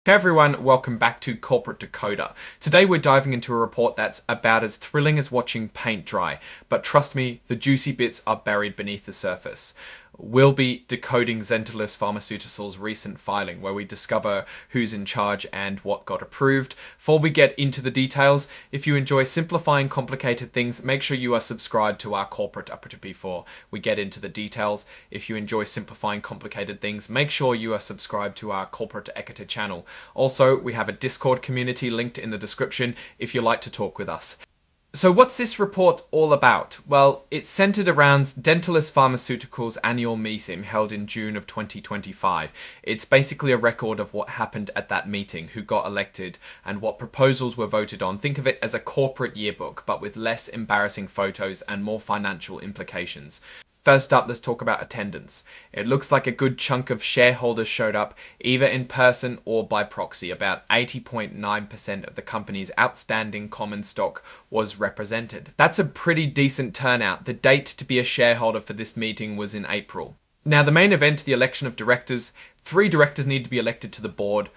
Hey everyone, welcome back to Corporate Decoder. Today we're diving into a report that's about as thrilling as watching paint dry, but trust me, the juicy bits are buried beneath the surface. We'll be decoding Zentalis Pharmaceuticals' recent filing, where we discover who's in charge and what got approved. Before we get into the details, if you enjoy simplifying complicated things, make sure you are subscribed to our corporate upper before we get into the details. If you enjoy simplifying complicated things, make sure you are subscribed to our corporate equity channel. Also, we have a Discord community linked in the description if you like to talk with us. So what's this report all about? Well, it's centered around Zentalis Pharmaceuticals' annual meeting held in June of 2025. It's basically a record of what happened at that meeting, who got elected, and what proposals were voted on. Think of it as a corporate yearbook, but with less embarrassing photos and more financial implications. First up, let's talk about attendance. It looks like a good chunk of shareholders showed up, either in person or by proxy. About 80.9% of the company's outstanding common stock was represented. That's a pretty decent turnout. The date to be a shareholder for this meeting was in April. Now, the main event, the election of directors. 3 directors need to be elected to the board.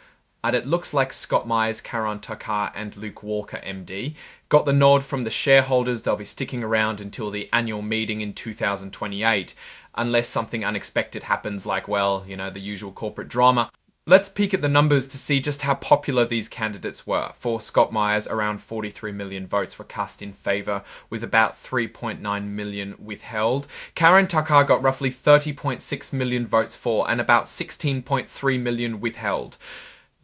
And it looks like Scott Myers, Karen Tucker, and Luke Walker, MD, got the nod from the shareholders. They'll be sticking around until the annual meeting in 2028, unless something unexpected happens like, well, you know, the usual corporate drama. Let's peek at the numbers to see just how popular these candidates were. For Scott Myers, around 43 million votes were cast in favour, with about 3.9 million withheld. Karen Tucker got roughly 30.6 million votes for and about 16.3 million withheld.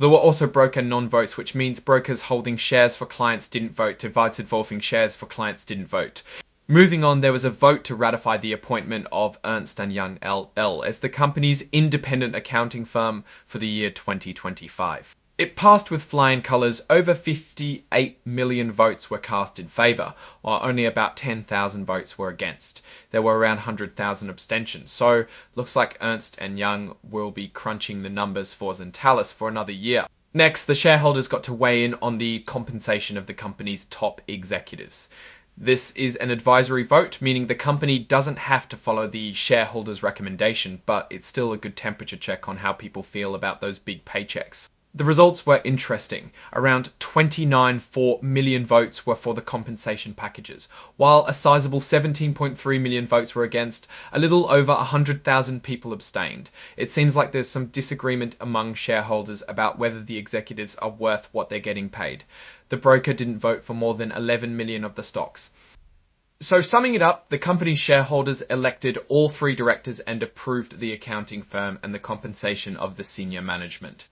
There were also broker non-votes, which means brokers holding shares for clients didn't vote, divided voting shares for clients didn't vote. Moving on, there was a vote to ratify the appointment of Ernst & Young LL as the company's independent accounting firm for the year 2025. It passed with flying colours. Over 58 million votes were cast in favour, while only about 10,000 votes were against. There were around 100,000 abstentions, so looks like Ernst & Young will be crunching the numbers for Zentalis for another year. Next, the shareholders got to weigh in on the compensation of the company's top executives. This is an advisory vote, meaning the company doesn't have to follow the shareholders' recommendation, but it's still a good temperature check on how people feel about those big paychecks. The results were interesting. Around 29.4 million votes were for the compensation packages, while a sizable 17.3 million votes were against. A little over 100,000 people abstained. It seems like there's some disagreement among shareholders about whether the executives are worth what they're getting paid. The broker didn't vote for more than 11 million of the stocks. So summing it up, the company's shareholders elected all 3 directors and approved the accounting firm and the compensation of the senior management.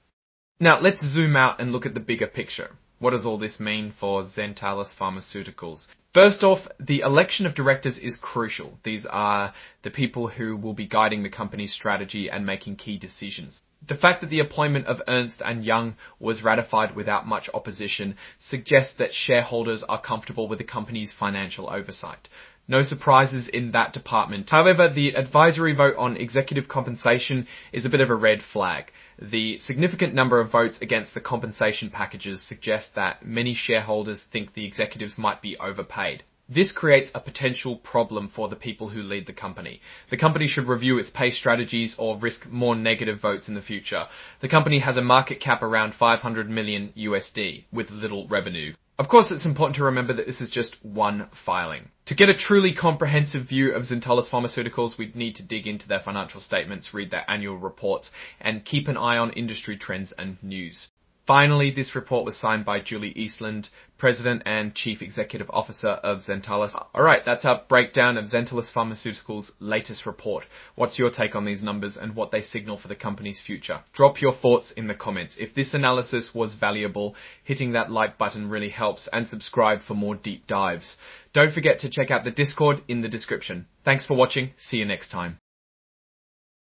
Now, let's zoom out and look at the bigger picture. What does all this mean for Zentalis Pharmaceuticals? First off, the election of directors is crucial. These are the people who will be guiding the company's strategy and making key decisions. The fact that the appointment of Ernst & Young was ratified without much opposition suggests that shareholders are comfortable with the company's financial oversight. No surprises in that department. However, the advisory vote on executive compensation is a bit of a red flag. The significant number of votes against the compensation packages suggest that many shareholders think the executives might be overpaid. This creates a potential problem for the people who lead the company. The company should review its pay strategies or risk more negative votes in the future. The company has a market cap around 500 million USD with little revenue. Of course, it's important to remember that this is just one filing. To get a truly comprehensive view of Zentalis Pharmaceuticals, we'd need to dig into their financial statements, read their annual reports, and keep an eye on industry trends and news. Finally, this report was signed by Julie Eastland, President and Chief Executive Officer of Zentalis. Alright, that's our breakdown of Zentalis Pharmaceuticals' latest report. What's your take on these numbers and what they signal for the company's future? Drop your thoughts in the comments. If this analysis was valuable, hitting that like button really helps, and subscribe for more deep dives. Don't forget to check out the Discord in the description. Thanks for watching. See you next time.